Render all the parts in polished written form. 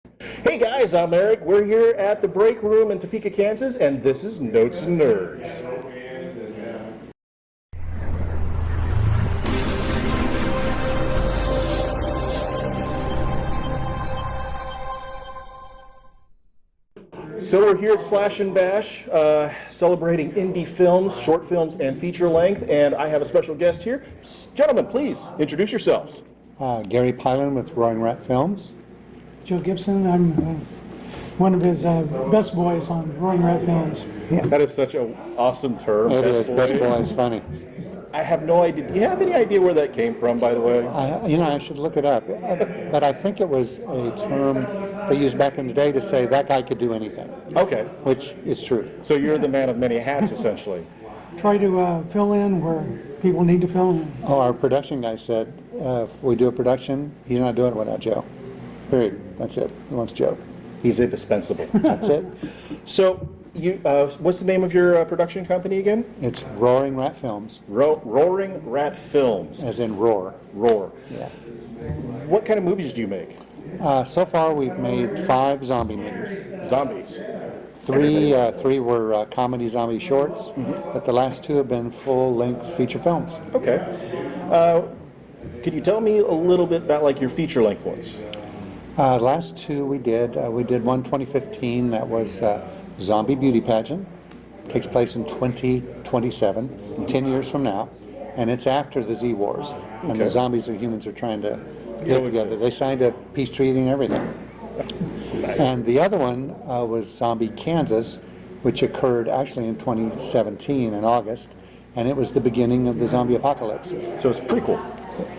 Hey guys, I'm Eric. We're here at the break room in Topeka, Kansas, and this is Notes and Nerds. So we're here at Slash and Bash, celebrating indie films, short films, and feature length, and I have a special guest here. Gentlemen, please introduce yourselves. Gary Piland with Roaring Rat Films. Joe Gibson. I'm one of his best boys on Roaring Rat Films. Yeah. That is such an awesome term. It is. Best boy is funny. I have no idea. Do you have any idea where that came from, by the way? I should look it up. But I think it was a term they used back in the day to say that guy could do anything. Okay. Which is true. So you're the man of many hats, essentially. Try to fill in where people need to fill in. Oh, our production guy said, if we do a production, he's not doing it without Joe. Period. That's it. He wants Joe. He's indispensable. That's it. So, what's the name of your production company again? It's Roaring Rat Films. Roaring Rat Films. As in roar. Roar. Yeah. What kind of movies do you make? So far, we've made 5 zombie movies. Zombies. Three were comedy zombie shorts, but the last 2 have been full-length feature films. Okay. Could you tell me a little bit about like your feature-length ones? Last 2 we did one 2015 that was Zombie Beauty Pageant. Takes place in 2027, 10 years from now, and it's after the Z Wars, and the zombies and humans are trying to live together. They signed a peace treaty and everything. Nice. And the other one was Zombie Kansas, which occurred actually in 2017 in August, and it was the beginning of the zombie apocalypse. So it's a prequel.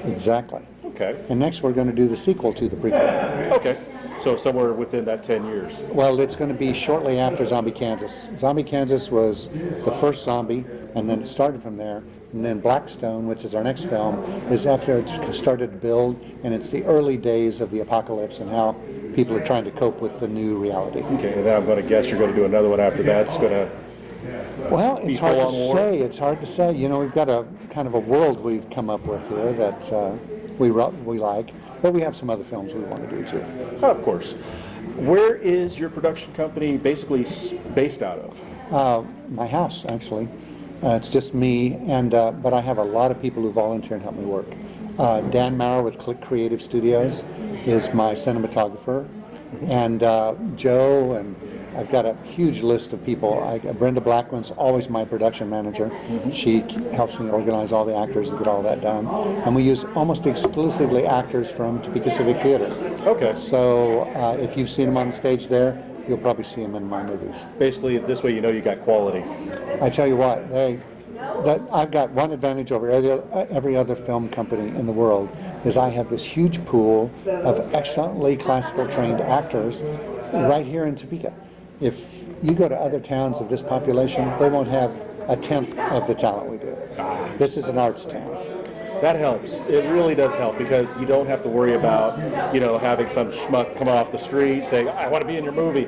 Exactly. Okay. And next we're going to do the sequel to the prequel. Okay. So somewhere within that 10 years. Well, it's going to be shortly after Zombie Kansas. Zombie Kansas was the first zombie, and then it started from there. And then Blackstone, which is our next film, is after it started to build, and it's the early days of the apocalypse and how people are trying to cope with the new reality. Okay, and then I'm going to guess you're going to do another one after that. It's going to it's hard to say. It's hard to say. You know, we've got a kind of a world we've come up with here that we like, but we have some other films we want to do too. Oh, of course. Where is your production company basically based out of? My house, actually. It's just me, and but I have a lot of people who volunteer and help me work. Dan Maurer with Click Creative Studios is my cinematographer, and Joe, and I've got a huge list of people. Brenda Blackman's always my production manager. She helps me organize all the actors and get all that done. And we use almost exclusively actors from Topeka Civic Theater. Okay. So if you've seen them on stage there, you'll probably see them in my movies. Basically, this way you know you got quality. I tell you what, I've got one advantage over every other film company in the world is I have this huge pool of excellently classical trained actors right here in Topeka. If you go to other towns of this population, they won't have a tenth of the talent we do. This is an arts town. That helps. It really does help because you don't have to worry about, having some schmuck come off the street saying, I want to be in your movie.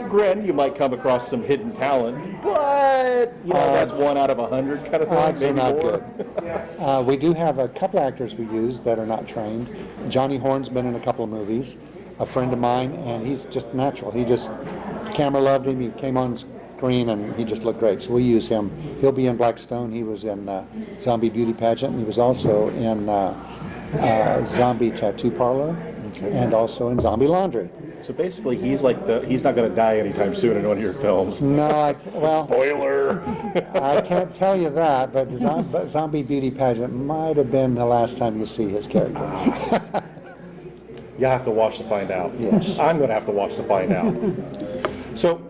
Granted, you might come across some hidden talent, but, that's 1 out of 100 kind of thing. Odds are not good. We do have a couple actors we use that are not trained. Johnny Horn's been in a couple of movies. A friend of mine, and he's just natural. The camera loved him. He came on screen, and he just looked great. So we use him. He'll be in Blackstone. He was in Zombie Beauty Pageant. And he was also in Zombie Tattoo Parlor, and also in Zombie Laundry. So basically, he's not going to die anytime soon in one of your films. No, spoiler. I can't tell you that, but Zombie Beauty Pageant might have been the last time you see his character. You have to watch to find out. Yes. I'm going to have to watch to find out. So,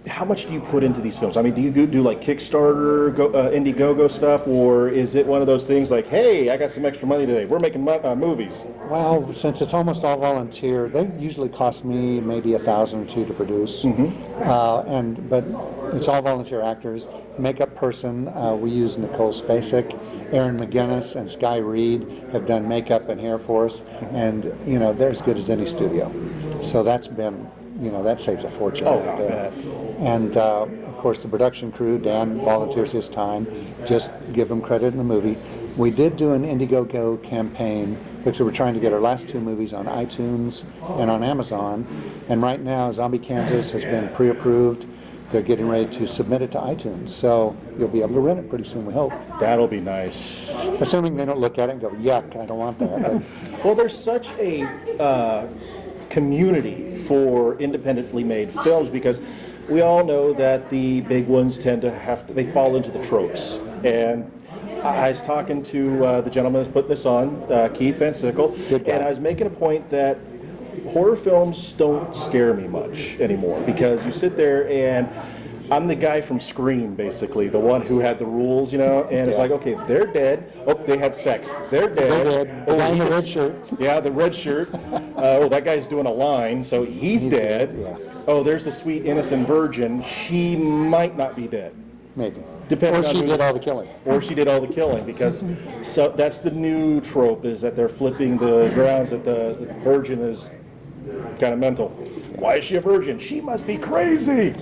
how much do you put into these films? I mean, do you do like Kickstarter, Indiegogo stuff, or is it one of those things like, hey, I got some extra money today, we're making movies? Well, since it's almost all volunteer, they usually cost me maybe $1,000 or $2,000 to produce. But it's all volunteer actors. Makeup person, we use Nicole Spacek. Aaron McGinnis and Sky Reed have done makeup and hair for us, and they're as good as any studio. So that's been, that saves a fortune. Oh, I bet. And of course the production crew, Dan volunteers his time, just give him credit in the movie. We did do an Indiegogo campaign because we were trying to get our last 2 movies on iTunes and on Amazon. And right now, Zombie Kansas has been pre-approved. They're getting ready to submit it to iTunes. So you'll be able to rent it pretty soon, we hope. That'll be nice. Assuming they don't look at it and go, yuck, I don't want that. But Well, there's such a community for independently made films because we all know that the big ones tend to they fall into the tropes. And I was talking to the gentleman who's putting this on, Keith Van Sickle, and I was making a point that horror films don't scare me much anymore because you sit there and I'm the guy from Scream, basically, the one who had the rules, and it's like, okay, they're dead. Oh, they had sex. They're dead. They're dead. The guy in the red shirt. Yeah, the red shirt. Oh, that guy's doing a line, so he's dead. Yeah. Oh, there's the sweet innocent virgin. She might not be dead. Maybe. Depending Or on she who- did all the killing. Or she did all the killing, because so that's the new trope, is that they're flipping the grounds that the virgin is kind of mental. Why is she a virgin? She must be crazy.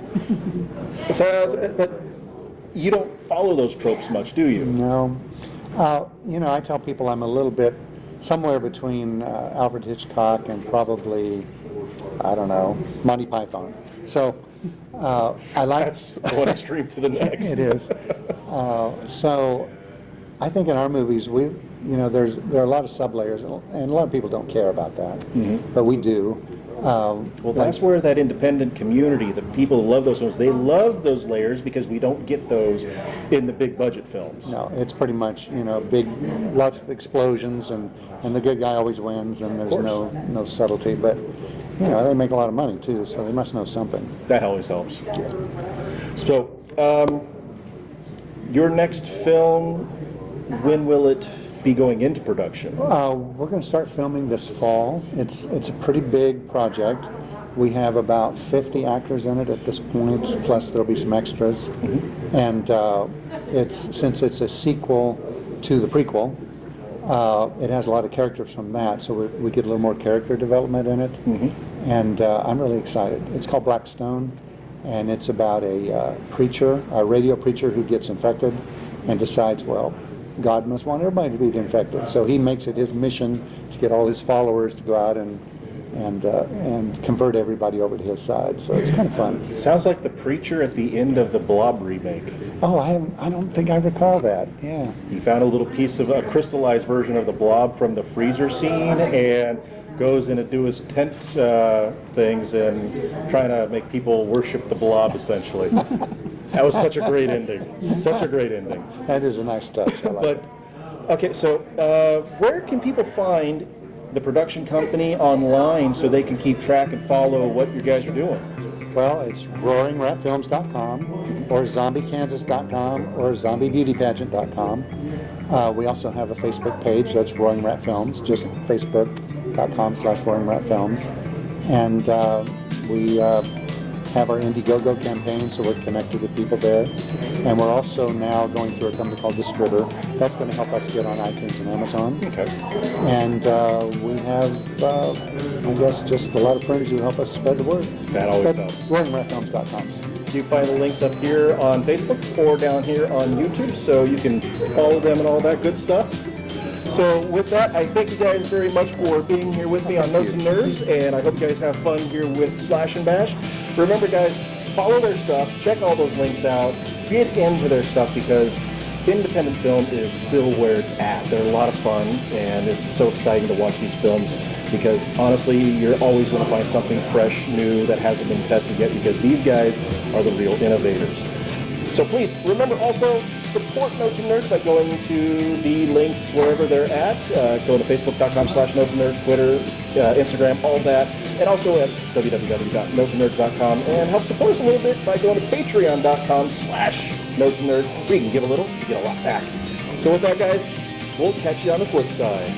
But you don't follow those tropes much, do you? No. I tell people I'm a little bit somewhere between Alfred Hitchcock and probably, I don't know, Monty Python. So I like... That's one extreme to the next. It is. So I think in our movies, there are a lot of sublayers, and a lot of people don't care about that, but we do. Well, that's where that independent community, the people who love those films, they love those layers because we don't get those in the big budget films. No, it's pretty much, lots of explosions, and the good guy always wins, and there's no subtlety, but they make a lot of money too, so they must know something. That always helps. So, your next film, when will it be going into production? We're going to start filming this fall. It's a pretty big project. We have about 50 actors in it at this point, plus there'll be some extras. And since it's a sequel to the prequel, it has a lot of characters from that, so we get a little more character development in it. And I'm really excited. It's called Blackstone, and it's about a radio preacher who gets infected and decides, well, God must want everybody to be infected. So he makes it his mission to get all his followers to go out and convert everybody over to his side. So it's kind of fun. Sounds like the preacher at the end of the Blob remake. Oh, I don't think I recall that. Yeah. He found a little piece of a crystallized version of the Blob from the freezer scene and goes in to do his tent things and trying to make people worship the Blob, essentially. That was such a great ending. Such a great ending. That is a nice touch. I like it. Okay, so where can people find the production company online so they can keep track and follow what you guys are doing? Well, it's roaringratfilms.com or zombiekansas.com or zombiebeautypageant.com. We also have a Facebook page, that's Roaring Rat Films, just facebook.com/roaringratfilms. And we have our Indiegogo campaign, so we're connected with people there. And we're also now going through a company called Distributor. That's going to help us get on iTunes and Amazon. Okay. And we have, I guess, just a lot of friends who help us spread the word. That always helps. RoaringRatFilms.com. You find the links up here on Facebook or down here on YouTube, so you can follow them and all that good stuff. So with that, I thank you guys very much for being here with me on Notes and Nerves, and I hope you guys have fun here with Slash and Bash. Remember, guys, follow their stuff, check all those links out, get into their stuff, because independent film is still where it's at. They're a lot of fun, and it's so exciting to watch these films, because honestly, you're always going to find something fresh, new, that hasn't been tested yet, because these guys are the real innovators. So please, remember also, support Notes and Nerds by going to the links wherever they're at. Go to facebook.com/notesandnerds, Twitter, Instagram, all that. And also at www.notesandnerds.com. And help support us a little bit by going to patreon.com/notesandnerds. Where you can give a little, you get a lot back. So with that, guys, we'll catch you on the flip side.